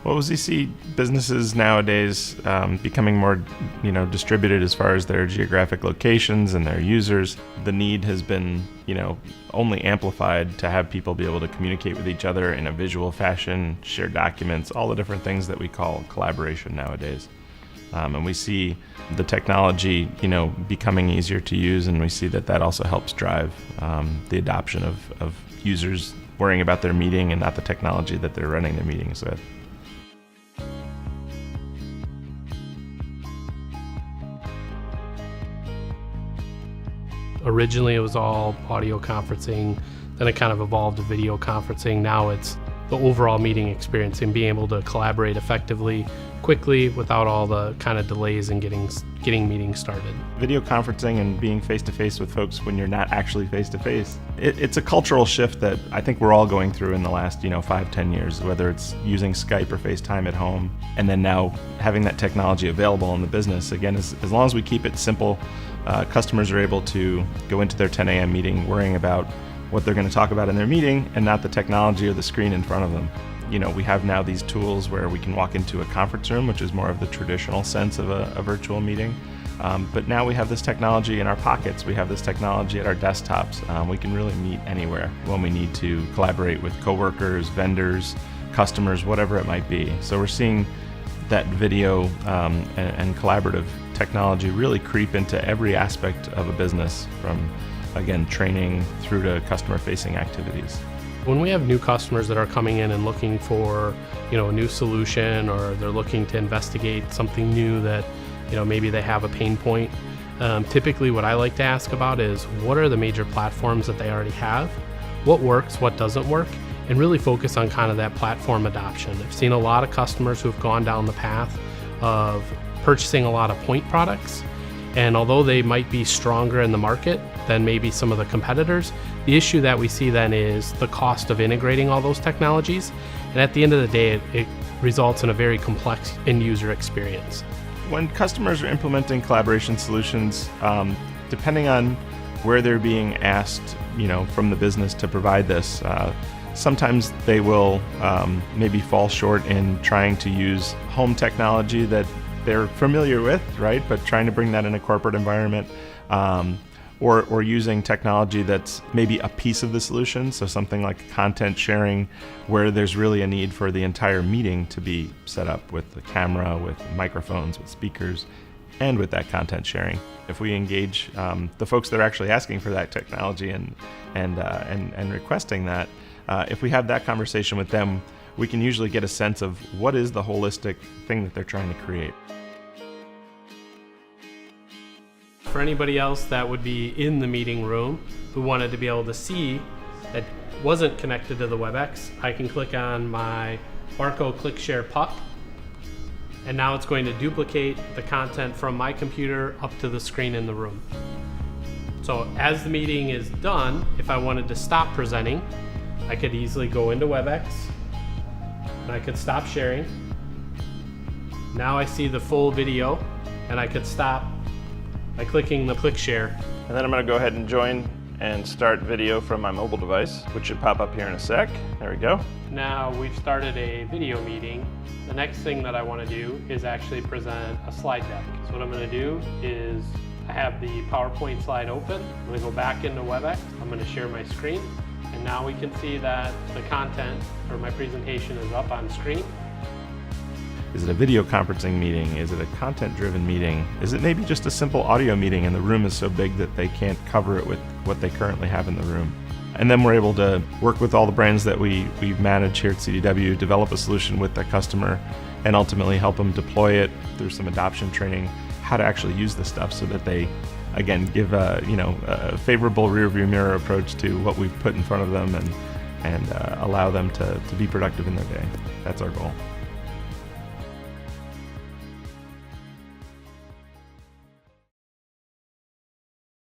Well, as you see businesses nowadays becoming more, distributed as far as their geographic locations and their users, the need has been, only amplified to have people be able to communicate with each other in a visual fashion, share documents, all the different things that we call collaboration nowadays. And we see the technology, becoming easier to use, and we see that also helps drive the adoption of users worrying about their meeting and not the technology that they're running their meetings with. Originally, it was all audio conferencing, then it kind of evolved to video conferencing. Now it's the overall meeting experience and being able to collaborate effectively, quickly, without all the kind of delays in getting meetings started. Video conferencing and being face-to-face with folks when you're not actually face-to-face, it's a cultural shift that I think we're all going through in the last 5-10 years, whether it's using Skype or FaceTime at home, and then now having that technology available in the business. Again, as long as we keep it simple, customers are able to go into their 10 a.m. meeting worrying about what they're going to talk about in their meeting and not the technology or the screen in front of them. We have now these tools where we can walk into a conference room, which is more of the traditional sense of a virtual meeting. But now we have this technology in our pockets. We have this technology at our desktops. We can really meet anywhere when we need to collaborate with coworkers, vendors, customers, whatever it might be. So we're seeing that video and collaborative technology really creep into every aspect of a business, from, again, training through to customer-facing activities. When we have new customers that are coming in and looking for, a new solution, or they're looking to investigate something new that, maybe they have a pain point, typically what I like to ask about is, what are the major platforms that they already have? What works, what doesn't work? And really focus on kind of that platform adoption. I've seen a lot of customers who have gone down the path of purchasing a lot of point products, and although they might be stronger in the market than maybe some of the competitors, the issue that we see then is the cost of integrating all those technologies, and at the end of the day it results in a very complex end user experience. When customers are implementing collaboration solutions, depending on where they're being asked, from the business to provide this, sometimes they will maybe fall short in trying to use home technology that they're familiar with, right? But trying to bring that in a corporate environment, or using technology that's maybe a piece of the solution. So something like content sharing, where there's really a need for the entire meeting to be set up with the camera, with microphones, with speakers, and with that content sharing. If we engage the folks that are actually asking for that technology and requesting that, if we have that conversation with them, we can usually get a sense of what is the holistic thing that they're trying to create. For anybody else that would be in the meeting room who wanted to be able to see that wasn't connected to the WebEx, I can click on my Barco Click Share Puck, and now it's going to duplicate the content from my computer up to the screen in the room. So as the meeting is done, if I wanted to stop presenting, I could easily go into WebEx and I could stop sharing. Now I see the full video, and I could stop by clicking the Click Share. And then I'm going to go ahead and join and start video from my mobile device, which should pop up here in a sec. There we go. Now we've started a video meeting. The next thing that I want to do is actually present a slide deck. So what I'm going to do is, I have the PowerPoint slide open. I'm going to go back into WebEx. I'm going to share my screen. And now we can see that the content for my presentation is up on screen. Is it a video conferencing meeting? Is it a content-driven meeting? Is it maybe just a simple audio meeting and the room is so big that they can't cover it with what they currently have in the room? And then we're able to work with all the brands that we manage here at CDW, develop a solution with the customer, and ultimately help them deploy it through some adoption training, how to actually use this stuff so that they, again, give a favorable rear-view mirror approach to what we've put in front of them, and allow them to be productive in their day. That's our goal.